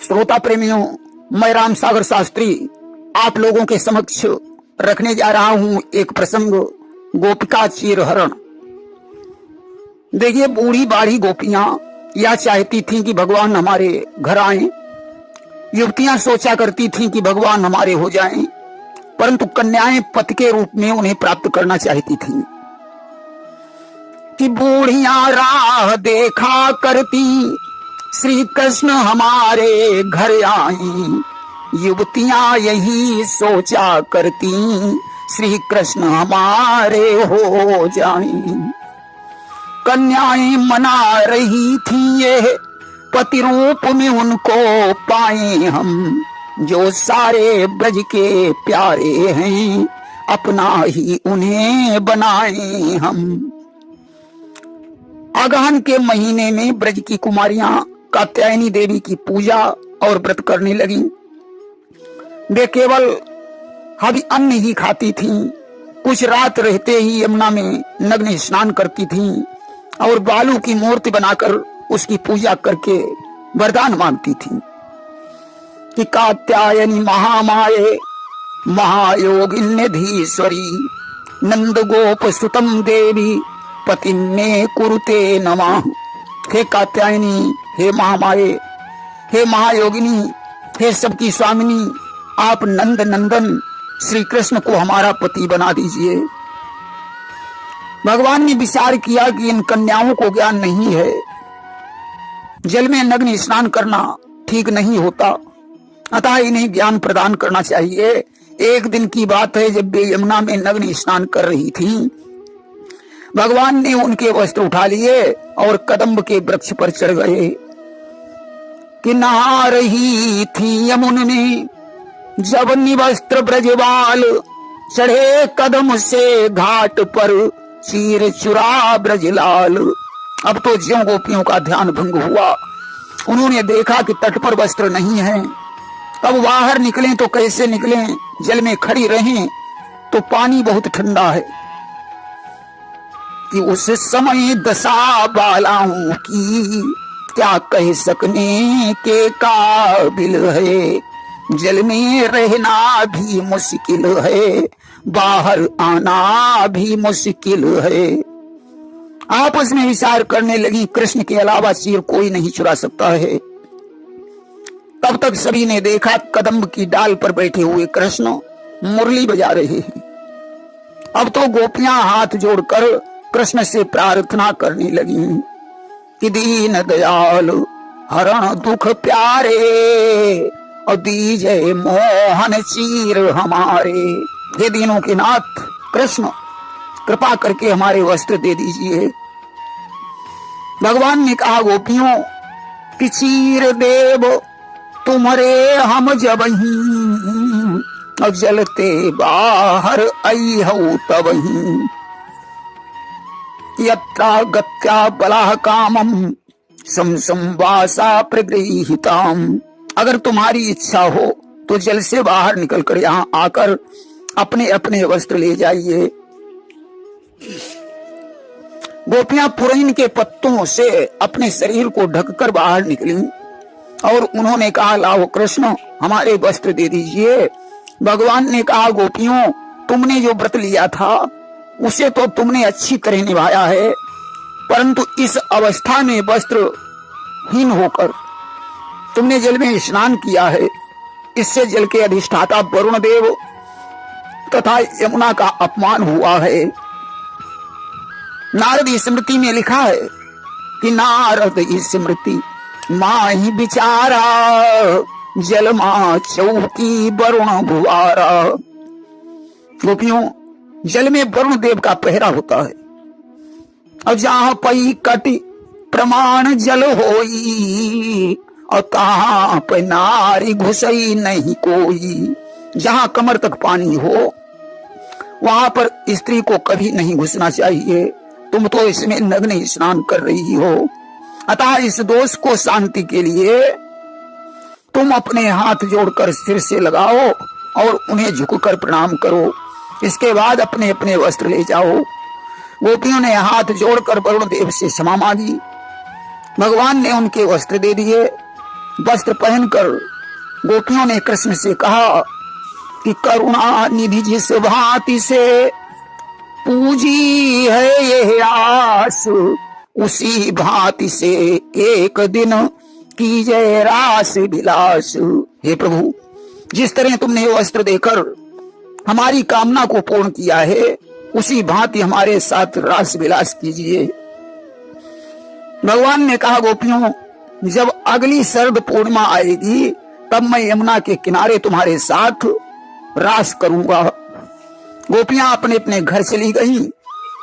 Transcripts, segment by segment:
श्रोता प्रेमियों, मैं राम सागर शास्त्री आप लोगों के समक्ष रखने जा रहा हूं एक प्रसंग, गोपिका चीरहरण। देखिए, बूढ़ी बाढ़ी गोपियां यह चाहती थीं कि भगवान हमारे घर आए। युवतियां सोचा करती थीं कि भगवान हमारे हो जाएं, परंतु कन्याएं पति के रूप में उन्हें प्राप्त करना चाहती थीं। कि बूढ़ियां राह देखा करती, श्री कृष्ण हमारे घर आई। युवतियां यही सोचा करती, श्री कृष्ण हमारे हो जाएं। कन्याएं मना रही थी ये, पति रूप में उनको पाए हम। जो सारे ब्रज के प्यारे हैं, अपना ही उन्हें बनाए हम। अगहन के महीने में ब्रज की कुमारियां कात्यायनी देवी की पूजा और व्रत करने लगी। वे केवल हवि अन्न ही खाती थीं। कुछ रात रहते ही यमुना में नग्न स्नान करती थीं और बालू की मूर्ति बनाकर उसकी पूजा करके वरदान मांगती थीं कि कात्यायनी महामाये महायोगिन्यधीश्वरी, नंद गोप सुतम देवी पति में कुरुते नमः। हे कात्यायनी, हे महामाये, हे महायोगिनी, हे सबकी स्वामिनी, आप नंद नंदन श्री कृष्ण को हमारा पति बना दीजिए। भगवान ने विचार किया कि इन कन्याओं को ज्ञान नहीं है, जल में नग्न स्नान करना ठीक नहीं होता, अतः इन्हें ज्ञान प्रदान करना चाहिए। एक दिन की बात है, जब वे यमुना में नग्न स्नान कर रही थीं, भगवान ने उनके वस्त्र उठा लिए और कदम्ब के वृक्ष पर चढ़ गए। कि नहा रही थी यमुन में जब निवस्त्र ब्रजवाल, चढ़े कदम से घाट पर चीर चुरा ब्रजलाल। अब तो ज्यों गोपियों का ध्यान भंग हुआ। उन्होंने देखा कि तट पर वस्त्र नहीं है। अब बाहर निकलें तो कैसे निकलें? जल में खड़ी रहें तो पानी बहुत ठंडा है। कि उस समय दशा बालाओं की क्या कह सकने के काबिल है। जल में रहना भी मुश्किल है, बाहर आना भी मुश्किल है। आपस में विचार करने लगी, कृष्ण के अलावा चीर कोई नहीं चुरा सकता है। तब तक सभी ने देखा कदम्ब की डाल पर बैठे हुए कृष्ण मुरली बजा रहे हैं। अब तो गोपियां हाथ जोड़कर कृष्ण से प्रार्थना करने लगी कि दीन दयाल हरण दुख प्यारे, और दीजय मोहन चीर हमारे। हे दीनों के नाथ कृष्ण, कृपा करके हमारे वस्त्र दे दीजिए। भगवान ने कहा, गोपियों कि चीर देव तुम्हारे हम जबही, और जलते बाहर आई हो तबही। यत्रा गत्या बलाह कामम समसंवासा प्रगृहीताम। अगर तुम्हारी इच्छा हो तो जल से बाहर निकलकर यहाँ आकर अपने अपने वस्त्र ले जाइए। गोपियां पुरैन के पत्तों से अपने शरीर को ढककर बाहर निकली और उन्होंने कहा, लाओ कृष्ण हमारे वस्त्र दे दीजिए। भगवान ने कहा, गोपियों तुमने जो व्रत लिया था उसे तो तुमने अच्छी तरह निभाया है, परंतु इस अवस्था में वस्त्रहीन होकर तुमने जल में स्नान किया है। इससे जल के अधिष्ठाता वरुण देव तथा यमुना का अपमान हुआ है। नारद स्मृति में लिखा है कि नारद स्मृति माही बिचारा, जल मा चौकी वरुण भुआरा। गोपियों, जल में वरुण देव का पहरा होता है। और जहां पई कटि प्रमाण जल होई, और तहां पे नारी घुसई नहीं कोई। जहां कमर तक पानी हो वहां पर स्त्री को कभी नहीं घुसना चाहिए। तुम तो इसमें नग्न स्नान कर रही हो, अतः इस दोष को शांति के लिए तुम अपने हाथ जोड़कर सिर से लगाओ और उन्हें झुककर प्रणाम करो। इसके बाद अपने अपने वस्त्र ले जाओ। गोपियों ने हाथ जोड़कर वरुण देव से क्षमा मांगी। भगवान ने उनके वस्त्र दे दिए वस्त्र पहनकर गोपियों ने कृष्ण से कहा कि करुणा निधि जिस भांति से पूजी है ये आस, उसी भांति से एक दिन कीजिए रास विलास। हे प्रभु, जिस तरह तुमने वस्त्र देकर हमारी कामना को पूर्ण किया है, उसी भांति हमारे साथ रास विलास कीजिए। भगवान ने कहा, गोपियों, जब अगली शरद पूर्णिमा आएगी तब मैं यमुना के किनारे तुम्हारे साथ रास करूंगा। गोपियां अपने अपने घर चली गईं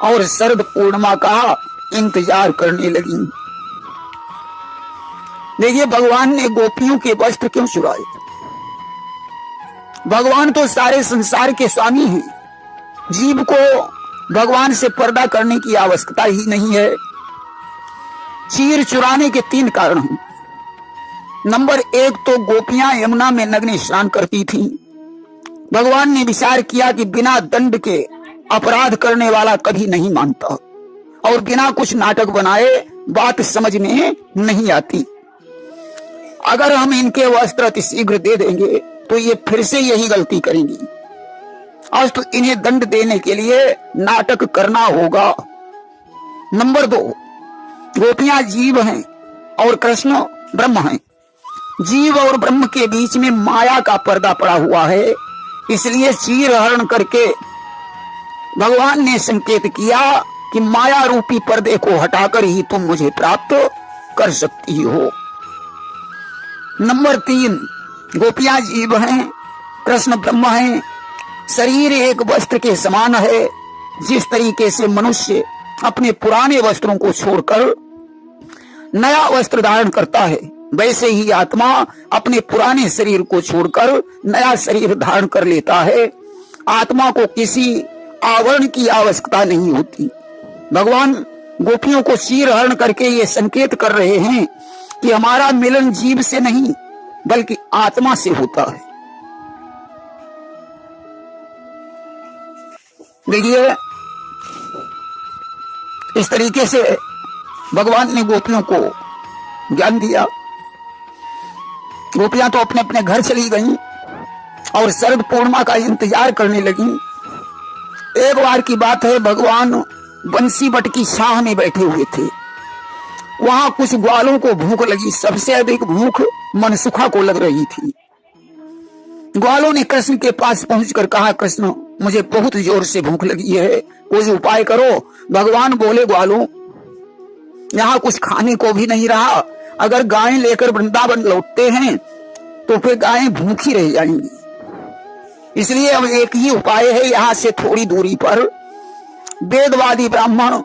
और शरद पूर्णिमा का इंतजार करने लगी। देखिए, भगवान ने गोपियों के वस्त्र क्यों चुराए? भगवान तो सारे संसार के स्वामी हैं। जीव को भगवान से पर्दा करने की आवश्यकता ही नहीं है। चीर चुराने के 3 कारण हैं। नंबर 1 तो गोपियां यमुना में नग्न स्नान करती थीं। भगवान ने विचार किया कि बिना दंड के अपराध करने वाला कभी नहीं मानता, और बिना कुछ नाटक बनाए बात समझ में नहीं आती। अगर हम इनके वस्त्र अति शीघ्र दे देंगे तो ये फिर से यही गलती करेंगी। आज तो इन्हें दंड देने के लिए नाटक करना होगा। नंबर 2, गोपियां जीव हैं और कृष्ण ब्रह्म हैं। जीव और ब्रह्म के बीच में माया का पर्दा पड़ा हुआ है, इसलिए चीर हरण करके भगवान ने संकेत किया कि माया रूपी पर्दे को हटाकर ही तुम मुझे प्राप्त कर सकती हो। नंबर 3, गोपियां जीव हैं, कृष्ण ब्रह्म हैं। शरीर एक वस्त्र के समान है। जिस तरीके से मनुष्य अपने पुराने वस्त्रों को छोड़कर नया वस्त्र धारण करता है, वैसे ही आत्मा अपने पुराने शरीर को छोड़कर नया शरीर धारण कर लेता है। आत्मा को किसी आवरण की आवश्यकता नहीं होती। भगवान गोपियों को चीर हरण करके ये संकेत कर रहे हैं कि हमारा मिलन जीव से नहीं बल्कि आत्मा से होता है। देखिए, इस तरीके से भगवान ने गोपियों को ज्ञान दिया। गोपियां तो अपने अपने घर चली गईं और शरद पूर्णिमा का इंतजार करने लगीं। एक बार की बात है, भगवान बंसी बट की छाह में बैठे हुए थे। वहां कुछ ग्वालों को भूख लगी। सबसे अधिक भूख मनसुखा को लग रही थी। ग्वालों ने कृष्ण के पास पहुंचकर कहा, कृष्ण, मुझे बहुत जोर से भूख लगी है, कोई उपाय करो। भगवान बोले, ग्वालों, यहाँ कुछ खाने को भी नहीं रहा। अगर गायें लेकर वृंदावन लौटते हैं तो फिर गायें भूखी रह जाएंगी। इसलिए अब एक ही उपाय है, यहाँ से थोड़ी दूरी पर वेदवादी ब्राह्मण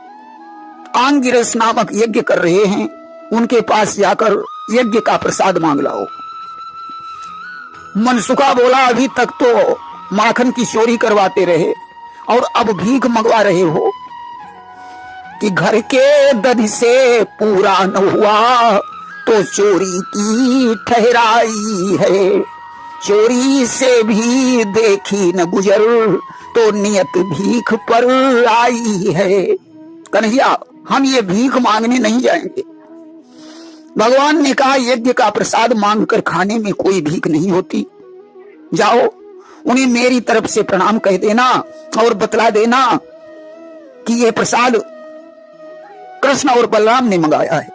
आंगिरस नामक यज्ञ कर रहे हैं, उनके पास जाकर यज्ञ का प्रसाद मांग लाओ। मनसुखा बोला, अभी तक तो माखन की चोरी करवाते रहे और अब भीख मंगवा रहे हो कि घर के दध से पूरा न हुआ तो चोरी की ठहराई है। चोरी से भी देखी न गुजर तो नियत भीख पर आई है। कन्हैया, हम ये भीख मांगने नहीं जाएंगे। भगवान ने कहा, यज्ञ का प्रसाद मांगकर खाने में कोई भीख नहीं होती। जाओ, उन्हें मेरी तरफ से प्रणाम कह देना और बतला देना कि यह प्रसाद कृष्ण और बलराम ने मंगाया है।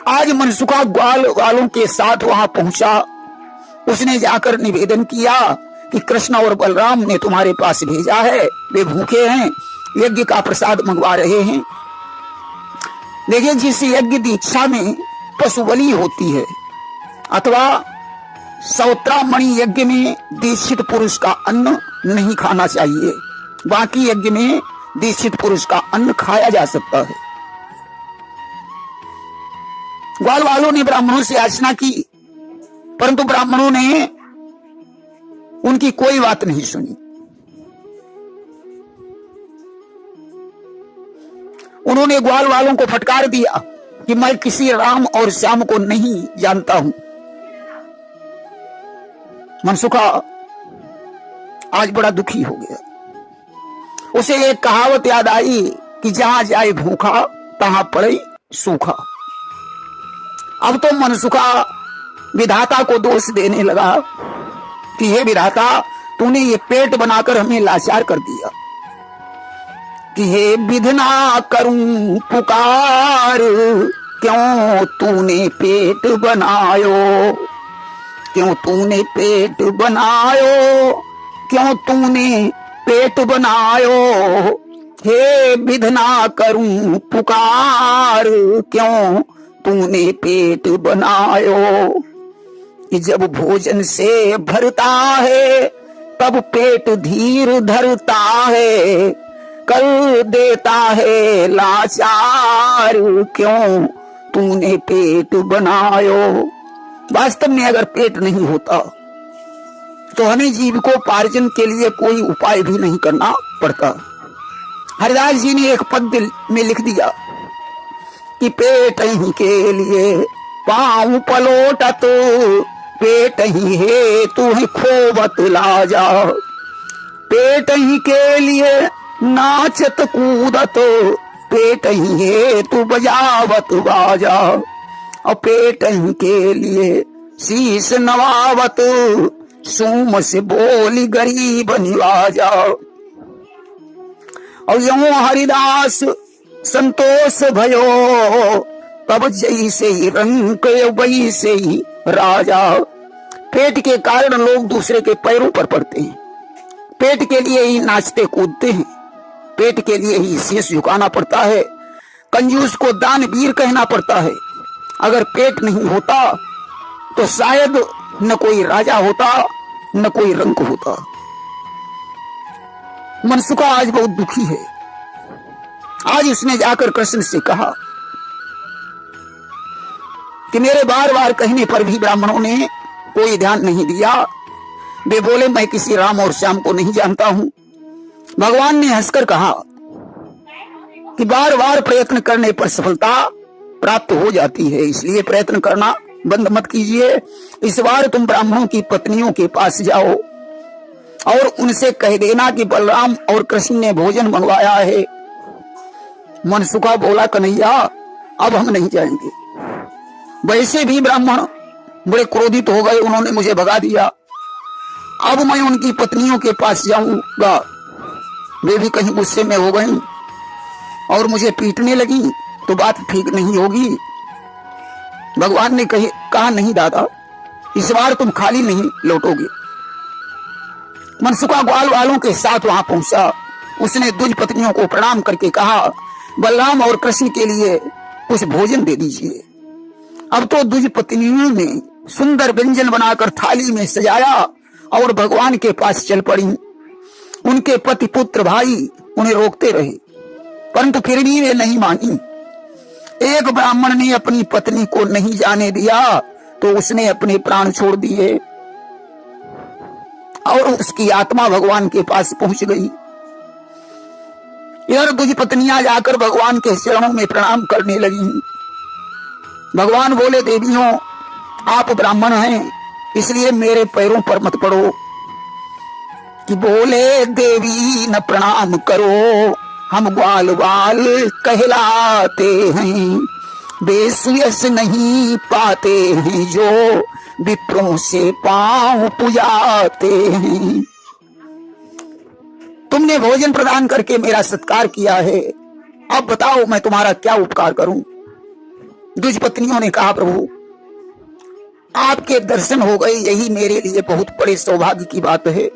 आज मनसुखा ग्वालों के साथ वहां पहुंचा। उसने जाकर निवेदन किया कि कृष्ण और बलराम ने तुम्हारे पास भेजा है, वे भूखे हैं, यज्ञ का प्रसाद मंगवा रहे हैं। देखिए, जिस यज्ञ दीक्षा में पशु बलि होती है अथवा सौत्रामणि यज्ञ में दीक्षित पुरुष का अन्न नहीं खाना चाहिए। बाकी यज्ञ में दीक्षित पुरुष का अन्न खाया जा सकता है। ग्वाल वालों ने ब्राह्मणों से याचना की, परंतु ब्राह्मणों ने उनकी कोई बात नहीं सुनी। उन्होंने ग्वाल वालों को फटकार दिया कि मैं किसी राम और श्याम को नहीं जानता हूं। मनसुखा आज बड़ा दुखी हो गया। उसे एक कहावत याद आई कि जहां जाए भूखा तहां पड़े सूखा। अब तो मनसुखा विधाता को दोष देने लगा कि हे विधाता, तूने ये पेट बनाकर हमें लाचार कर दिया, कि हे विधना करूं पुकार, क्यों तूने पेट बनायो, क्यों तूने पेट बनायो, क्यों तूने पेट बनायो, हे विधना करूं पुकार, क्यों तूने पेट बनायो। कि जब भोजन से भरता है तब पेट धीर धरता है, कर देता है लाचार, क्यों तूने पेट बनायो। वास्तव में अगर पेट नहीं होता तो हमें जीविकोपार्जन के लिए कोई उपाय भी नहीं करना पड़ता। हरिदास जी ने एक पद में लिख दिया कि पेट ही के लिए पाँव पलोटत, पेट ही है तू ही खोवत लाजा, पेट ही के लिए नाचत कूदत, पेट ही है तू बजावत बाजा, और पेट ही के लिए शीश नवावत, सूम से बोली गरीब निवाजा। और यूं हरिदास संतोष भयो, तब जैसे ही रंग वैसे ही राजा। पेट के कारण लोग दूसरे के पैरों पर पड़ते हैं, पेट के लिए ही नाचते कूदते हैं, पेट के लिए ही शीश झुकाना पड़ता है, कंजूस को दानवीर कहना पड़ता है। अगर पेट नहीं होता तो शायद न कोई राजा होता न कोई रंक होता। मनसुखा आज बहुत दुखी है। आज उसने जाकर कृष्ण से कहा कि मेरे बार बार कहने पर भी ब्राह्मणों ने कोई ध्यान नहीं दिया। वे बोले मैं किसी राम और श्याम को नहीं जानता हूं। भगवान ने हंसकर कहा कि बार बार प्रयत्न करने पर सफलता प्राप्त हो जाती है, इसलिए प्रयत्न करना बंद मत कीजिए। इस बार तुम ब्राह्मणों की पत्नियों के पास जाओ और उनसे कह देना कि बलराम और कृष्ण ने भोजन मंगवाया है। मनसुखा बोला कन्हैया अब हम नहीं जाएंगे। वैसे भी ब्राह्मण बड़े क्रोधित हो गए, उन्होंने मुझे भगा दिया। अब मैं उनकी पत्नियों के पास जाऊंगा, वे भी कहीं गुस्से में हो गई और मुझे पीटने लगी तो बात ठीक नहीं होगी। भगवान ने कहा नहीं दादा, इस बार तुम खाली नहीं लौटोगे। मनसुखा ग्वाल वालों के साथ वहां पहुंचा। उसने द्विज पत्नियों को प्रणाम करके कहा बलराम और कृष्ण के लिए कुछ भोजन दे दीजिए। अब तो द्विज पत्नियों ने सुंदर व्यंजन बनाकर थाली में सजाया और भगवान के पास चल पड़ी। उनके पति पुत्र भाई उन्हें रोकते रहे, परंतु फिर भी वे नहीं मानी। एक ब्राह्मण ने अपनी पत्नी को नहीं जाने दिया तो उसने अपने प्राण छोड़ दिए और उसकी आत्मा भगवान के पास पहुंच गई। इधर द्विज पत्नियां जाकर भगवान के चरणों में प्रणाम करने लगी। भगवान बोले देवियों, आप ब्राह्मण हैं इसलिए मेरे पैरों पर मत पड़ो। कि बोले देवी न प्रणाम करो, हम ग्वाल बाल कहलाते हैं, बेसुयस नहीं पाते हैं जो विप्रों से पांव पुजाते हैं। तुमने भोजन प्रदान करके मेरा सत्कार किया है, अब बताओ मैं तुम्हारा क्या उपकार करूं। द्विज पत्नियों ने कहा प्रभु आपके दर्शन हो गए, यही मेरे लिए बहुत बड़े सौभाग्य की बात है।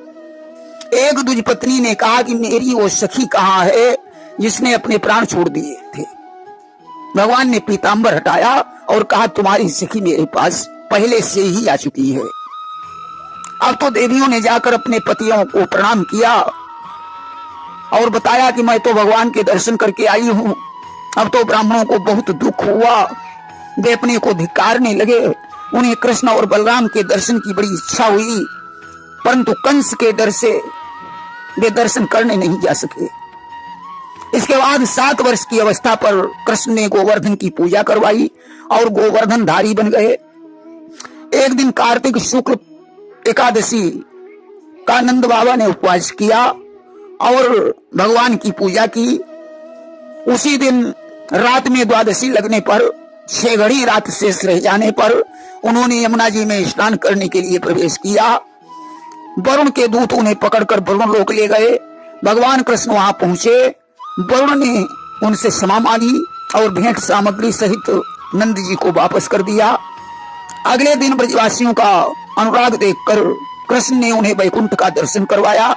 एक द्विज पत्नी ने कहा कि मेरी वो सखी कहाँ है जिसने अपने प्राण छोड़ दिए थे। भगवान ने पीतांबर हटाया और कहा तुम्हारी सखी मेरे पास पहले से ही आ चुकी है। अब तो देवियों ने जाकर अपने पतियों को प्रणाम किया और बताया कि मैं तो भगवान के दर्शन करके आई हूं। अब तो ब्राह्मणों को बहुत दुख हुआ, वे अपने को धिक्कारने लगे। उन्हें कृष्ण और बलराम के दर्शन की बड़ी इच्छा हुई, परंतु कंस के डर से वे दर्शन करने नहीं जा सके। इसके बाद 7 वर्ष की अवस्था पर कृष्ण ने गोवर्धन की पूजा करवाई और गोवर्धन धारी बन गए। एक दिन कार्तिक शुक्ल एकादशी का नंद बाबा ने उपवास किया और भगवान की पूजा की। उसी दिन रात में द्वादशी लगने पर 6 घड़ी रात शेष रह जाने पर उन्होंने यमुना जी में स्नान करने के लिए प्रवेश किया। वरुण के दूत उन्हें पकड़कर वरुण लोक ले गए। भगवान कृष्ण वहां पहुंचे। वरुण ने उनसे क्षमा मांगी और भेंट सामग्री सहित नंद जी को वापस कर दिया। अगले दिन ब्रजवासियों का अनुराग देखकर कृष्ण ने उन्हें वैकुंठ का दर्शन करवाया।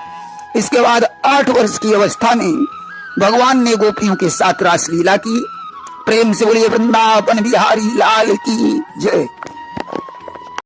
इसके बाद 8 वर्ष की अवस्था में भगवान ने गोपियों के साथ रासलीला की। प्रेम से बोलिए वृंदावन बिहारी लाल की जय।